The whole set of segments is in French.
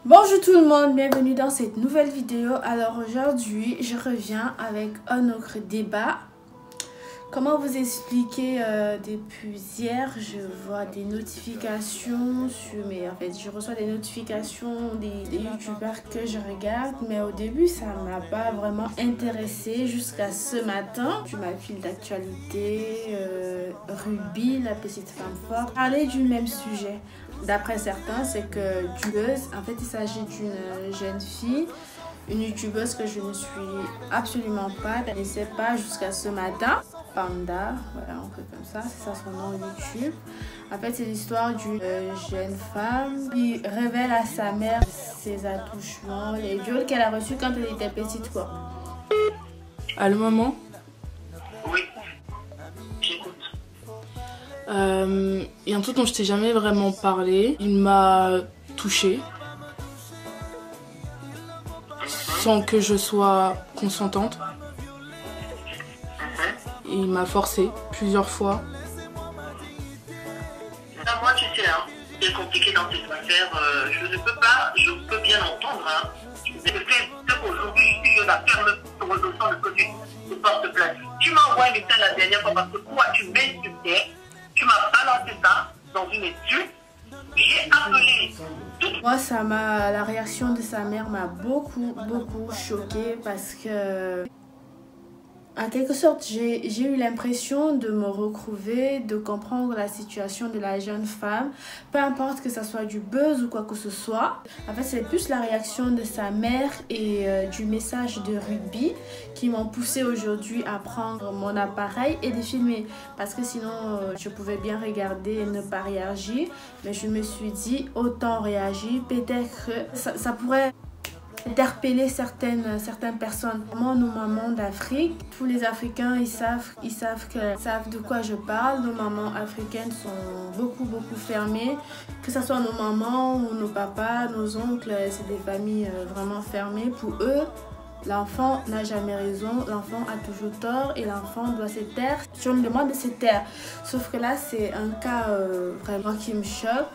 Bonjour tout le monde, bienvenue dans cette nouvelle vidéo. Alors aujourd'hui, je reviens avec un autre débat. Comment vous expliquer depuis hier, je vois des notifications sur mes... En fait, je reçois des notifications des youtubeurs que je regarde. Mais au début, ça m'a pas vraiment intéressée jusqu'à ce matin. Sur ma file d'actualité, Ruby, la petite femme forte, parlait du même sujet. D'après certains, c'est que youtubeuse, en fait, il s'agit d'une jeune fille, une youtubeuse que je ne suis absolument pas, je ne sais pas jusqu'à ce matin. Panda, voilà, un peu comme ça, c'est ça son nom YouTube. En fait, c'est l'histoire d'une jeune femme qui révèle à sa mère ses attouchements, les viols qu'elle a reçus quand elle était petite, quoi. Allô, maman? Oui, j'écoute. Il y a un truc dont je t'ai jamais vraiment parlé. Il m'a touchée sans que je sois consentante. Il m'a forcée plusieurs fois. Là, moi, tu sais, hein, c'est compliqué dans cette affaire. Je ne peux pas, je peux bien entendre. Hein. Mais le fait qu'aujourd'hui, je la ferme pour résolution de que tu portes plainte. Tu m'as envoyé un message la dernière fois parce que toi, tu m'insultais. Tu m'as balancé ça dans une étude. J'ai appelé tout. Moi, la réaction de sa mère m'a beaucoup choquée parce que, en quelque sorte, j'ai eu l'impression de me retrouver, de comprendre la situation de la jeune femme, peu importe que ça soit du buzz ou quoi que ce soit. En fait, c'est plus la réaction de sa mère et du message de Ruby qui m'ont poussé aujourd'hui à prendre mon appareil et de filmer. Parce que sinon, je pouvais bien regarder et ne pas réagir. Mais je me suis dit, autant réagir, peut-être que ça pourrait interpeller certaines personnes. Moi, nos mamans d'Afrique, tous les Africains, ils savent de quoi je parle. Nos mamans africaines sont beaucoup fermées. Que ce soit nos mamans ou nos papas, nos oncles, c'est des familles vraiment fermées. Pour eux, l'enfant n'a jamais raison, l'enfant a toujours tort et l'enfant doit se taire. Je me demande de se taire. Sauf que là, c'est un cas vraiment qui me choque.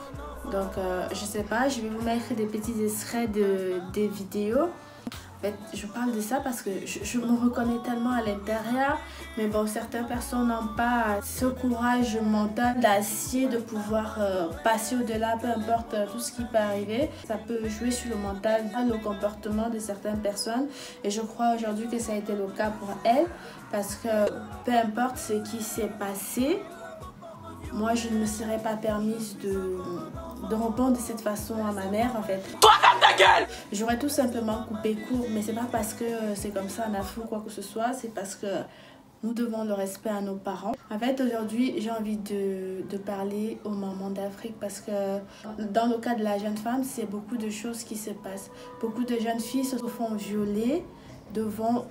Donc, je sais pas, je vais vous mettre des petits extraits des vidéos. En fait, je parle de ça parce que je me reconnais tellement à l'intérieur. Mais bon, certaines personnes n'ont pas ce courage mental d'acier de pouvoir passer au-delà, peu importe tout ce qui peut arriver. Ça peut jouer sur le mental, le comportement de certaines personnes. Et je crois aujourd'hui que ça a été le cas pour elle. Parce que peu importe ce qui s'est passé, moi, je ne me serais pas permise de répondre de cette façon à ma mère, en fait. Toi, ferme ta gueule! J'aurais tout simplement coupé court, mais c'est pas parce que c'est comme ça en Afrique ou quoi que ce soit, c'est parce que nous devons le respect à nos parents. En fait, aujourd'hui, j'ai envie de parler aux mamans d'Afrique parce que dans le cas de la jeune femme, c'est beaucoup de choses qui se passent. Beaucoup de jeunes filles se font violer devant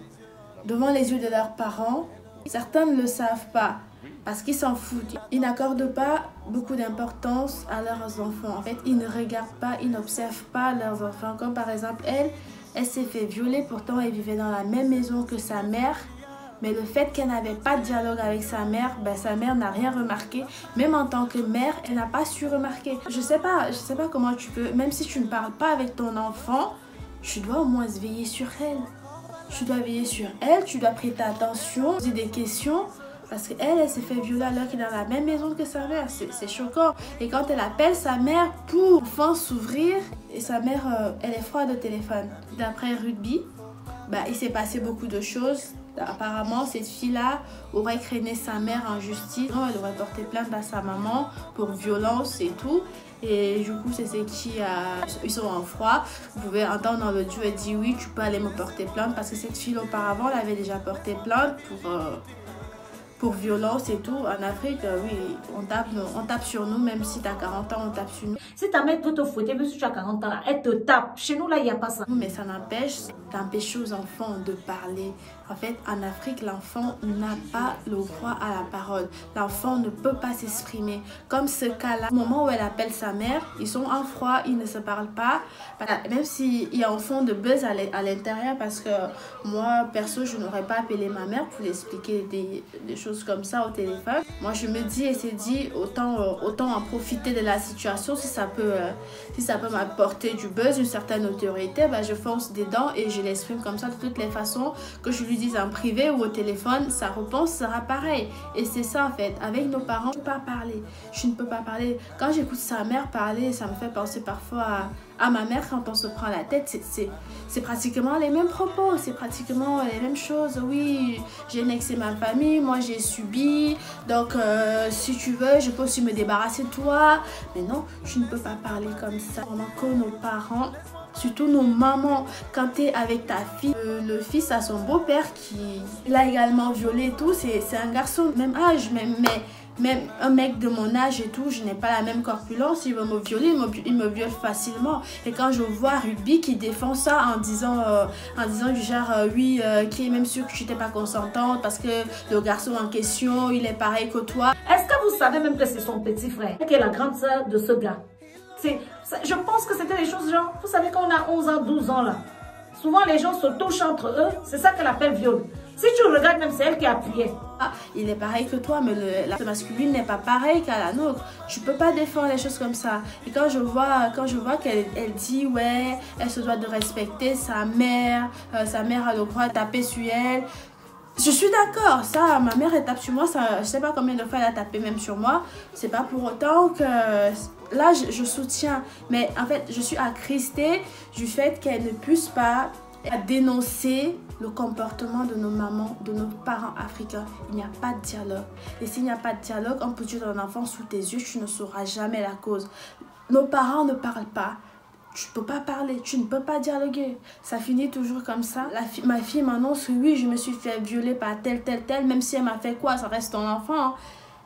les yeux de leurs parents. Certains ne le savent pas. Parce qu'ils s'en foutent. Ils n'accordent pas beaucoup d'importance à leurs enfants. En fait, ils ne regardent pas, ils n'observent pas leurs enfants. Comme par exemple, elle s'est fait violer. Pourtant, elle vivait dans la même maison que sa mère. Mais le fait qu'elle n'avait pas de dialogue avec sa mère, sa mère n'a rien remarqué. Même en tant que mère, elle n'a pas su remarquer. Je sais pas comment tu peux, même si tu ne parles pas avec ton enfant, tu dois au moins se veiller sur elle. Tu dois veiller sur elle, tu dois prêter attention, poser des questions. Parce qu'elle s'est fait violer alors qu'elle est dans la même maison que sa mère. C'est choquant. Et quand elle appelle sa mère pour enfin s'ouvrir, et sa mère, elle est froide au téléphone. D'après Ruby, il s'est passé beaucoup de choses. Apparemment, cette fille-là aurait traîné sa mère en justice. Elle aurait porté plainte à sa maman pour violence et tout. Et du coup, c'est ce qui a... Ils sont en froid. Vous pouvez entendre dans l'audio, elle dit oui, tu peux aller me porter plainte. Parce que cette fille, auparavant, elle avait déjà porté plainte pour violence et tout. En Afrique, oui, on tape sur nous, même si tu as 40 ans, on tape sur nous. Si ta mère peut te fouetter, même si tu as 40 ans, là, elle te tape. Chez nous, là, il n'y a pas ça. Mais ça n'empêche d'empêcher aux enfants de parler. En fait, en Afrique, l'enfant n'a pas le droit à la parole. L'enfant ne peut pas s'exprimer. Comme ce cas-là, au moment où elle appelle sa mère, ils sont en froid, ils ne se parlent pas. Même s'il y a un fond de buzz à l'intérieur, parce que moi, perso, je n'aurais pas appelé ma mère pour lui expliquer des choses choses comme ça au téléphone. Moi je me dis et c'est dit, autant en profiter de la situation. Si ça peut m'apporter du buzz, une certaine autorité, ben je fonce dedans et je l'exprime comme ça de toutes les façons. Que je lui dise en privé ou au téléphone, sa réponse sera pareille. Et c'est ça en fait, avec nos parents, je ne peux pas parler. Je ne peux pas parler. Quand j'écoute sa mère parler, ça me fait penser parfois à ma mère quand on se prend la tête. C'est pratiquement les mêmes propos, c'est pratiquement les mêmes choses. Oui, j'ai annexé ma famille, moi j'ai subi, donc si tu veux, je peux aussi me débarrasser de toi. Mais non, je ne peux pas parler comme ça. Vraiment que nos parents, surtout nos mamans, quand tu es avec ta fille, le fils a son beau-père qui l'a également violé et tout, c'est un garçon de même âge, même un mec de mon âge et tout, je n'ai pas la même corpulence, il veut me violer, il me viole facilement. Et quand je vois Ruby qui défend ça en disant du genre, oui, qui est même sûr que tu n'étais pas consentante parce que le garçon en question, il est pareil que toi. Est-ce que vous savez même que c'est son petit frère, qui est la grande sœur de ce gars? Je pense que c'était des choses genre, vous savez quand on a 11 ans, 12 ans là, souvent les gens se touchent entre eux, c'est ça qu'elle appelle viol. Si tu regardes même, c'est elle qui a appuyé. Ah, il est pareil que toi, mais la masculine n'est pas pareil qu'à la nôtre. Tu peux pas défendre les choses comme ça. Et quand je vois qu'elle dit, ouais, elle se doit de respecter sa mère a le droit de taper sur elle. Je suis d'accord, ça, ma mère elle tape sur moi, ça, je sais pas combien de fois elle a tapé même sur moi. C'est pas pour autant que... Là, je soutiens. Mais en fait, je suis attristée du fait qu'elle ne puisse pas dénoncer le comportement de nos mamans, de nos parents africains. Il n'y a pas de dialogue. Et s'il n'y a pas de dialogue, on peut tuer ton enfant sous tes yeux, tu ne sauras jamais la cause. Nos parents ne parlent pas. Tu ne peux pas parler, tu ne peux pas dialoguer. Ça finit toujours comme ça. Ma fille m'annonce que oui, je me suis fait violer par tel, même si elle m'a fait quoi, ça reste ton enfant.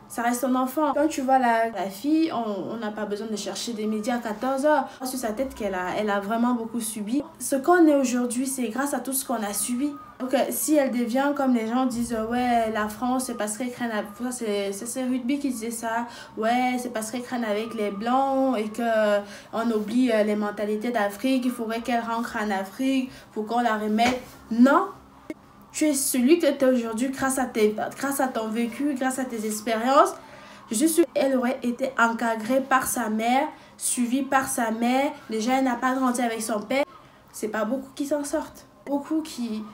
Ça reste ton enfant. Quand tu vois la fille, on n'a pas besoin de chercher des médias à 14 h. Sur sa tête qu'elle a vraiment beaucoup subi. Ce qu'on est aujourd'hui, c'est grâce à tout ce qu'on a subi. Donc si elle devient comme les gens disent ouais la France c'est parce qu'elle craigne, c'est Rugby qui disait ça, ouais c'est parce qu'elle craigne avec les blancs et que on oublie les mentalités d'Afrique, il faudrait qu'elle rentre en Afrique pour qu'on la remette. Non, tu es celui que tu es aujourd'hui grâce à ton vécu, grâce à tes expériences. Je suis sûre qu'elle aurait été encadrée par sa mère, suivie par sa mère. Déjà elle n'a pas grandi avec son père. C'est pas beaucoup qui s'en sortent. Beaucoup qui...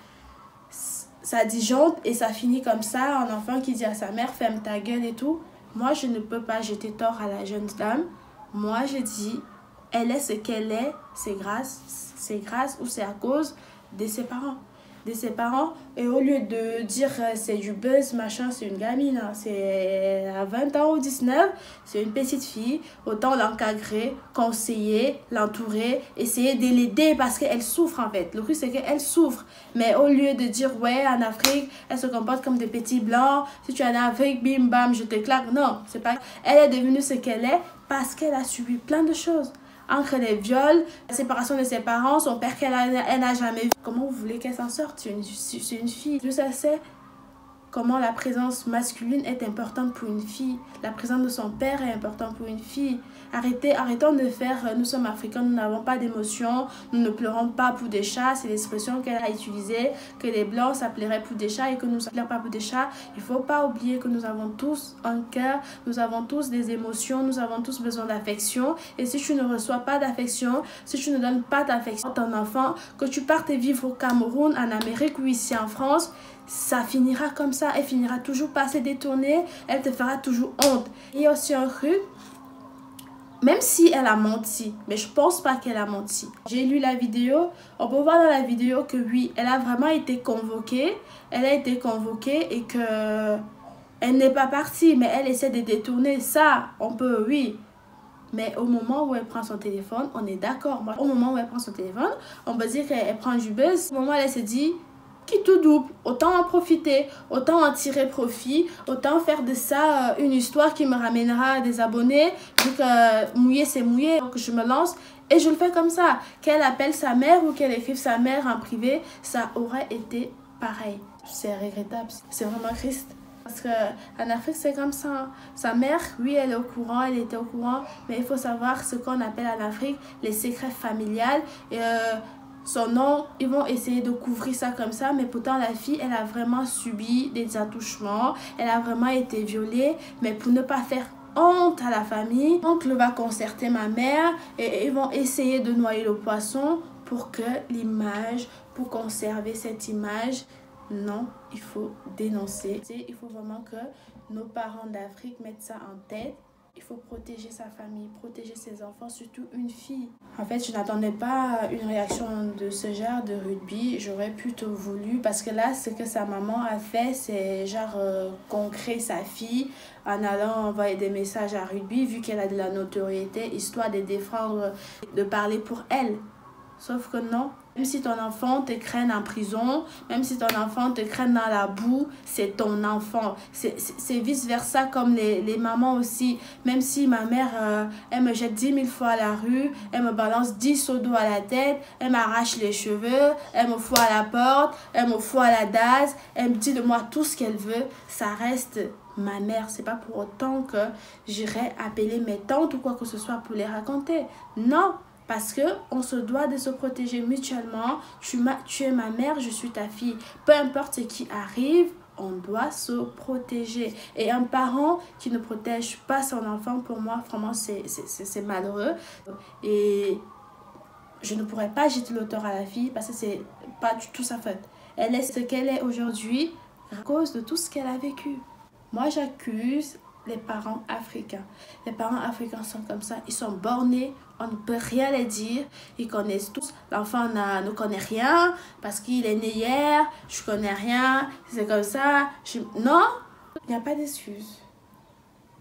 Ça disjoncte et ça finit comme ça. Un enfant qui dit à sa mère ferme ta gueule et tout. Moi je ne peux pas jeter tort à la jeune dame. Moi je dis elle est ce qu'elle est. C'est grâce ou c'est à cause de ses parents. Et au lieu de dire c'est du buzz machin, c'est une gamine, hein. C'est à 20 ans ou 19, c'est une petite fille, autant l'encadrer, conseiller, l'entourer, essayer de l'aider parce qu'elle souffre en fait. Le truc c'est qu'elle souffre, mais au lieu de dire ouais en Afrique elle se comporte comme des petits blancs, si tu es en Afrique bim bam je te claque, non, c'est pas. Elle est devenue ce qu'elle est parce qu'elle a subi plein de choses. Entre les viols, la séparation de ses parents, son père qu'elle n'a jamais vu. Comment vous voulez qu'elle s'en sorte? C'est une fille. Je sais comment la présence masculine est importante pour une fille. La présence de son père est importante pour une fille. Arrêtons de faire nous sommes africains, nous n'avons pas d'émotions, nous ne pleurons pas pour des chats. C'est l'expression qu'elle a utilisée, que les blancs ça plairait pour des chats et que nous ça plaît pas pour des chats. Il ne faut pas oublier que nous avons tous un cœur, nous avons tous des émotions, nous avons tous besoin d'affection. Et si tu ne reçois pas d'affection, si tu ne donnes pas d'affection à ton enfant, que tu partes vivre au Cameroun, en Amérique ou ici en France, ça finira comme ça. Elle finira toujours par se détourner, elle te fera toujours honte. Il y a aussi un truc, même si elle a menti, mais je pense pas qu'elle a menti. J'ai lu la vidéo, on peut voir dans la vidéo que oui, elle a vraiment été convoquée. Elle a été convoquée et que elle n'est pas partie, mais elle essaie de détourner ça. On peut, oui. Mais au moment où elle prend son téléphone, on est d'accord. Au moment où elle prend son téléphone, on peut dire qu'elle prend du buzz. Au moment où elle se dit... qui tout double, autant en profiter, autant en tirer profit, autant faire de ça une histoire qui me ramènera des abonnés, vu que mouiller c'est mouiller, donc je me lance et je le fais comme ça. Qu'elle appelle sa mère ou qu'elle écrive sa mère en privé, ça aurait été pareil. C'est regrettable, c'est vraiment triste. Parce qu'en Afrique, c'est comme ça. Sa mère, oui, elle est au courant, elle était au courant, mais il faut savoir ce qu'on appelle en Afrique les secrets familiales. Et Son nom, ils vont essayer de couvrir ça comme ça, mais pourtant la fille, elle a vraiment subi des attouchements, elle a vraiment été violée, mais pour ne pas faire honte à la famille, l'oncle va concerter ma mère et ils vont essayer de noyer le poisson pour que l'image, pour conserver cette image, non, il faut dénoncer. Il faut vraiment que nos parents d'Afrique mettent ça en tête. Il faut protéger sa famille, protéger ses enfants, surtout une fille. En fait, je n'attendais pas une réaction de ce genre de rugby. J'aurais plutôt voulu, parce que là, ce que sa maman a fait, c'est genre concret sa fille en allant envoyer des messages à rugby, vu qu'elle a de la notoriété, histoire de défendre, de parler pour elle. Sauf que non. Même si ton enfant te craigne en prison, même si ton enfant te craigne dans la boue, c'est ton enfant. C'est vice-versa comme les mamans aussi. Même si ma mère, elle me jette 10 000 fois à la rue, elle me balance 10 seaux d'eau à la tête, elle m'arrache les cheveux, elle me fout à la porte, elle me fout à la DAS, elle me dit de moi tout ce qu'elle veut, ça reste ma mère. C'est pas pour autant que j'irai appeler mes tantes ou quoi que ce soit pour les raconter. Non. Parce qu'on se doit de se protéger mutuellement. Tu es ma mère, je suis ta fille. Peu importe ce qui arrive, on doit se protéger. Et un parent qui ne protège pas son enfant, pour moi, vraiment, c'est malheureux. Et je ne pourrais pas jeter l'auteur à la fille parce que c'est pas du tout sa faute. Elle est ce qu'elle est aujourd'hui à cause de tout ce qu'elle a vécu. Moi, j'accuse les parents africains. Les parents africains sont comme ça, ils sont bornés, on ne peut rien les dire, ils connaissent tous. L'enfant ne connaît rien parce qu'il est né hier, je connais rien, c'est comme ça. Non, il n'y a pas d'excuse.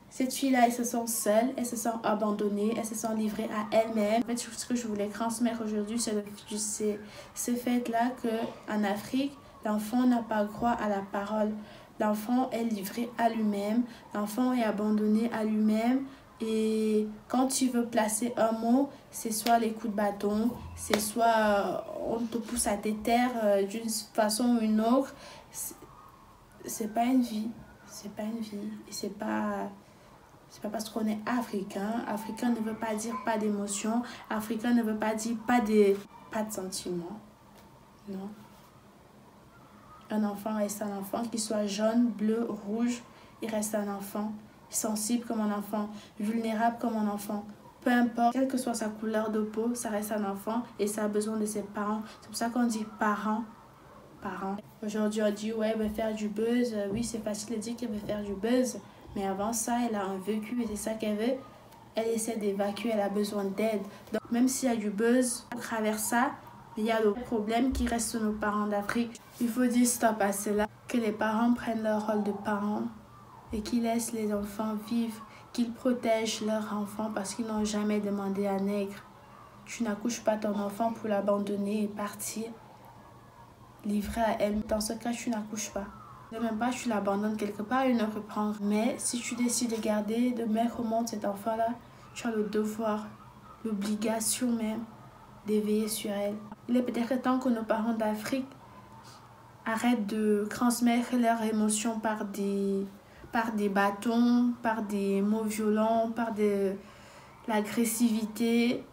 Ces filles-là, elles se sentent seules, elles se sentent abandonnées, elles se sentent livrées à elles-mêmes. En fait, ce que je voulais transmettre aujourd'hui, c'est ce fait-là qu'en Afrique, l'enfant n'a pas droit à la parole. L'enfant est livré à lui-même, l'enfant est abandonné à lui-même. Et quand tu veux placer un mot, c'est soit les coups de bâton, c'est soit on te pousse à tes terres d'une façon ou une autre. C'est pas une vie, c'est pas une vie. Et c'est pas parce qu'on est africain. Africain ne veut pas dire pas d'émotion, africain ne veut pas dire pas de sentiments. Non. Un enfant reste un enfant, qu'il soit jaune, bleu, rouge, il reste un enfant. Sensible comme un enfant, vulnérable comme un enfant. Peu importe, quelle que soit sa couleur de peau, ça reste un enfant et ça a besoin de ses parents. C'est pour ça qu'on dit parents. Aujourd'hui, on dit, ouais, elle veut faire du buzz. Oui, c'est facile de dire qu'elle veut faire du buzz. Mais avant ça, elle a un vécu et c'est ça qu'elle veut. Elle essaie d'évacuer, elle a besoin d'aide. Donc, même s'il y a du buzz, à travers ça, il y a le problème qui reste nos parents d'Afrique. Il faut dire stop à cela, que les parents prennent leur rôle de parents et qu'ils laissent les enfants vivre, qu'ils protègent leurs enfants parce qu'ils n'ont jamais demandé à nègre. Tu n'accouches pas ton enfant pour l'abandonner et partir, livré à elle. Dans ce cas, tu n'accouches pas. Même pas, tu l'abandonnes quelque part et ne reprends. Mais si tu décides de garder, de mettre au monde cet enfant-là, tu as le devoir, l'obligation même d'éveiller sur elle. Il est peut-être temps que nos parents d'Afrique arrêtent de transmettre leurs émotions par des bâtons, par des mots violents, par de l'agressivité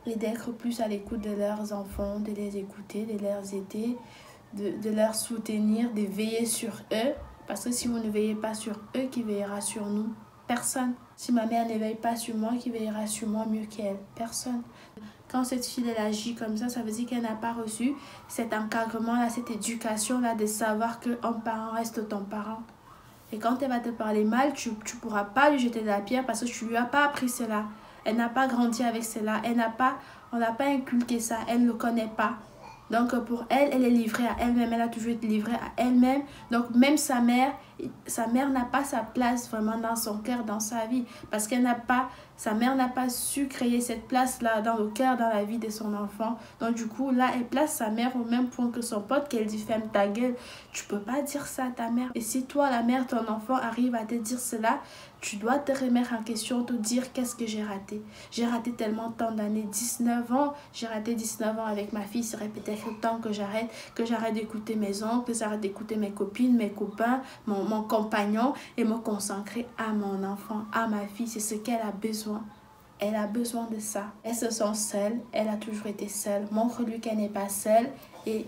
et d'être plus à l'écoute de leurs enfants, de les écouter, de les aider, de leur soutenir, de veiller sur eux. Parce que si vous ne veillez pas sur eux, qui veillera sur nous? Personne. Si ma mère ne veille pas sur moi, qui veillera sur moi mieux qu'elle? Personne. Quand cette fille elle agit comme ça veut dire qu'elle n'a pas reçu cet encadrement-là, cette éducation-là de savoir qu'un parent reste ton parent. Et quand elle va te parler mal, tu ne pourras pas lui jeter de la pierre parce que tu ne lui as pas appris cela. Elle n'a pas grandi avec cela. On n'a pas inculqué ça. Elle ne le connaît pas. Donc pour elle, elle est livrée à elle-même. Elle a toujours été livrée à elle-même. Donc même sa mère n'a pas sa place vraiment dans son cœur, dans sa vie. Parce sa mère n'a pas su créer cette place-là dans le cœur, dans la vie de son enfant. Donc du coup, là, elle place sa mère au même point que son pote, qu'elle dit ferme ta gueule. Tu peux pas dire ça à ta mère. Et si toi, la mère, ton enfant arrive à te dire cela, tu dois te remettre en question, te dire qu'est-ce que j'ai raté. J'ai raté tellement tant d'années, 19 ans. J'ai raté 19 ans avec ma fille. Il serait peut-être temps que j'arrête d'écouter mes oncles, que j'arrête d'écouter mes copines, mes copains, mon compagnon et me consacrer à mon enfant, à ma fille. C'est ce qu'elle a besoin. Elle a besoin de ça. Elle se sent seule. Elle a toujours été seule. Montre-lui qu'elle n'est pas seule et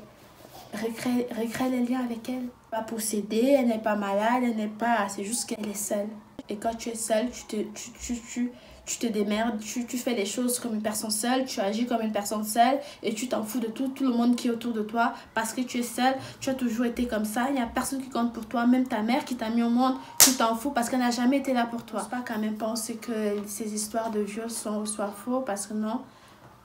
recrée les liens avec elle. Pas possédée, elle n'est pas malade, elle n'est pas... C'est juste qu'elle est seule. Et quand tu es seule, tu te démerdes, tu fais les choses comme une personne seule, tu agis comme une personne seule et tu t'en fous de tout le monde qui est autour de toi parce que tu es seule, tu as toujours été comme ça, il n'y a personne qui compte pour toi, même ta mère qui t'a mis au monde, tu t'en fous parce qu'elle n'a jamais été là pour toi. Je ne peux pas quand même penser que ces histoires de viol soient faux parce que non,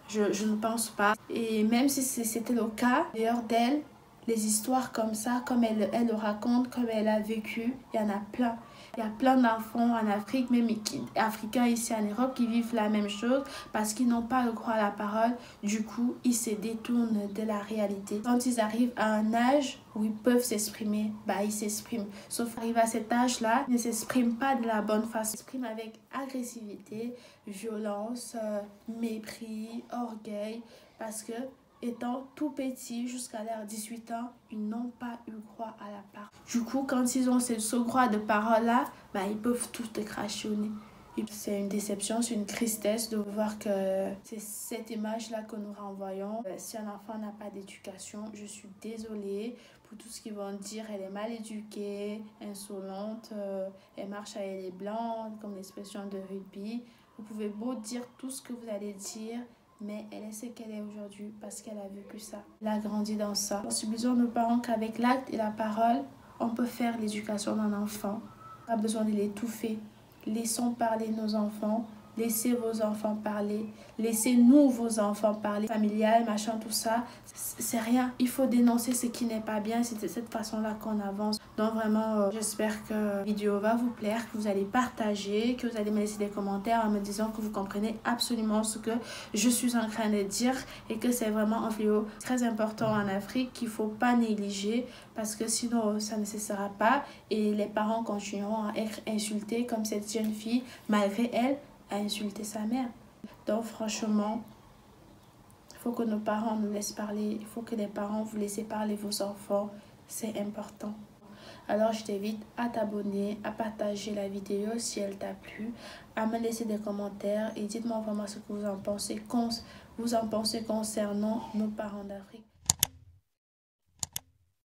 je ne pense pas. Et même si c'était le cas, d'ailleurs d'elle, les histoires comme ça, comme elle le raconte, comme elle a vécu, il y en a plein. Il y a plein d'enfants en Afrique, même africains ici en Europe, qui vivent la même chose parce qu'ils n'ont pas le droit à la parole. Du coup, ils se détournent de la réalité. Quand ils arrivent à un âge où ils peuvent s'exprimer, ils s'expriment. Sauf qu'arriver à cet âge-là, ils ne s'expriment pas de la bonne façon. Ils s'expriment avec agressivité, violence, mépris, orgueil, parce que étant tout petit jusqu'à l'âge de 18 ans, ils n'ont pas eu droit à la parole. Du coup, quand ils ont ce droit de parole-là, ils peuvent tout te cracher au nez. C'est une déception, c'est une tristesse de voir que c'est cette image-là que nous renvoyons. Si un enfant n'a pas d'éducation, je suis désolée pour tout ce qu'ils vont dire. Elle est mal éduquée, insolente, elle marche avec les blancs, comme l'expression de rugby. Vous pouvez beau dire tout ce que vous allez dire, mais elle est ce qu'elle est aujourd'hui parce qu'elle a vécu ça. Elle a grandi dans ça. Subissons nos parents qu'avec l'acte et la parole, on peut faire l'éducation d'un enfant. On n'a pas besoin de l'étouffer. Laissons parler nos enfants. Laissez vos enfants parler. Laissez-nous vos enfants parler. Familial, machin, tout ça, c'est rien. Il faut dénoncer ce qui n'est pas bien. C'est de cette façon-là qu'on avance. Donc vraiment, j'espère que la vidéo va vous plaire, que vous allez partager, que vous allez me laisser des commentaires en me disant que vous comprenez absolument ce que je suis en train de dire et que c'est vraiment un fléau très important en Afrique qu'il ne faut pas négliger parce que sinon ça ne cessera pas et les parents continueront à être insultés comme cette jeune fille, malgré elle, a insulté sa mère. Donc franchement, il faut que nos parents nous laissent parler. Il faut que les parents vous laissez parler vos enfants. C'est important. Alors je t'invite à t'abonner, à partager la vidéo si elle t'a plu, à me laisser des commentaires et dites-moi vraiment ce que vous en pensez concernant nos parents d'Afrique.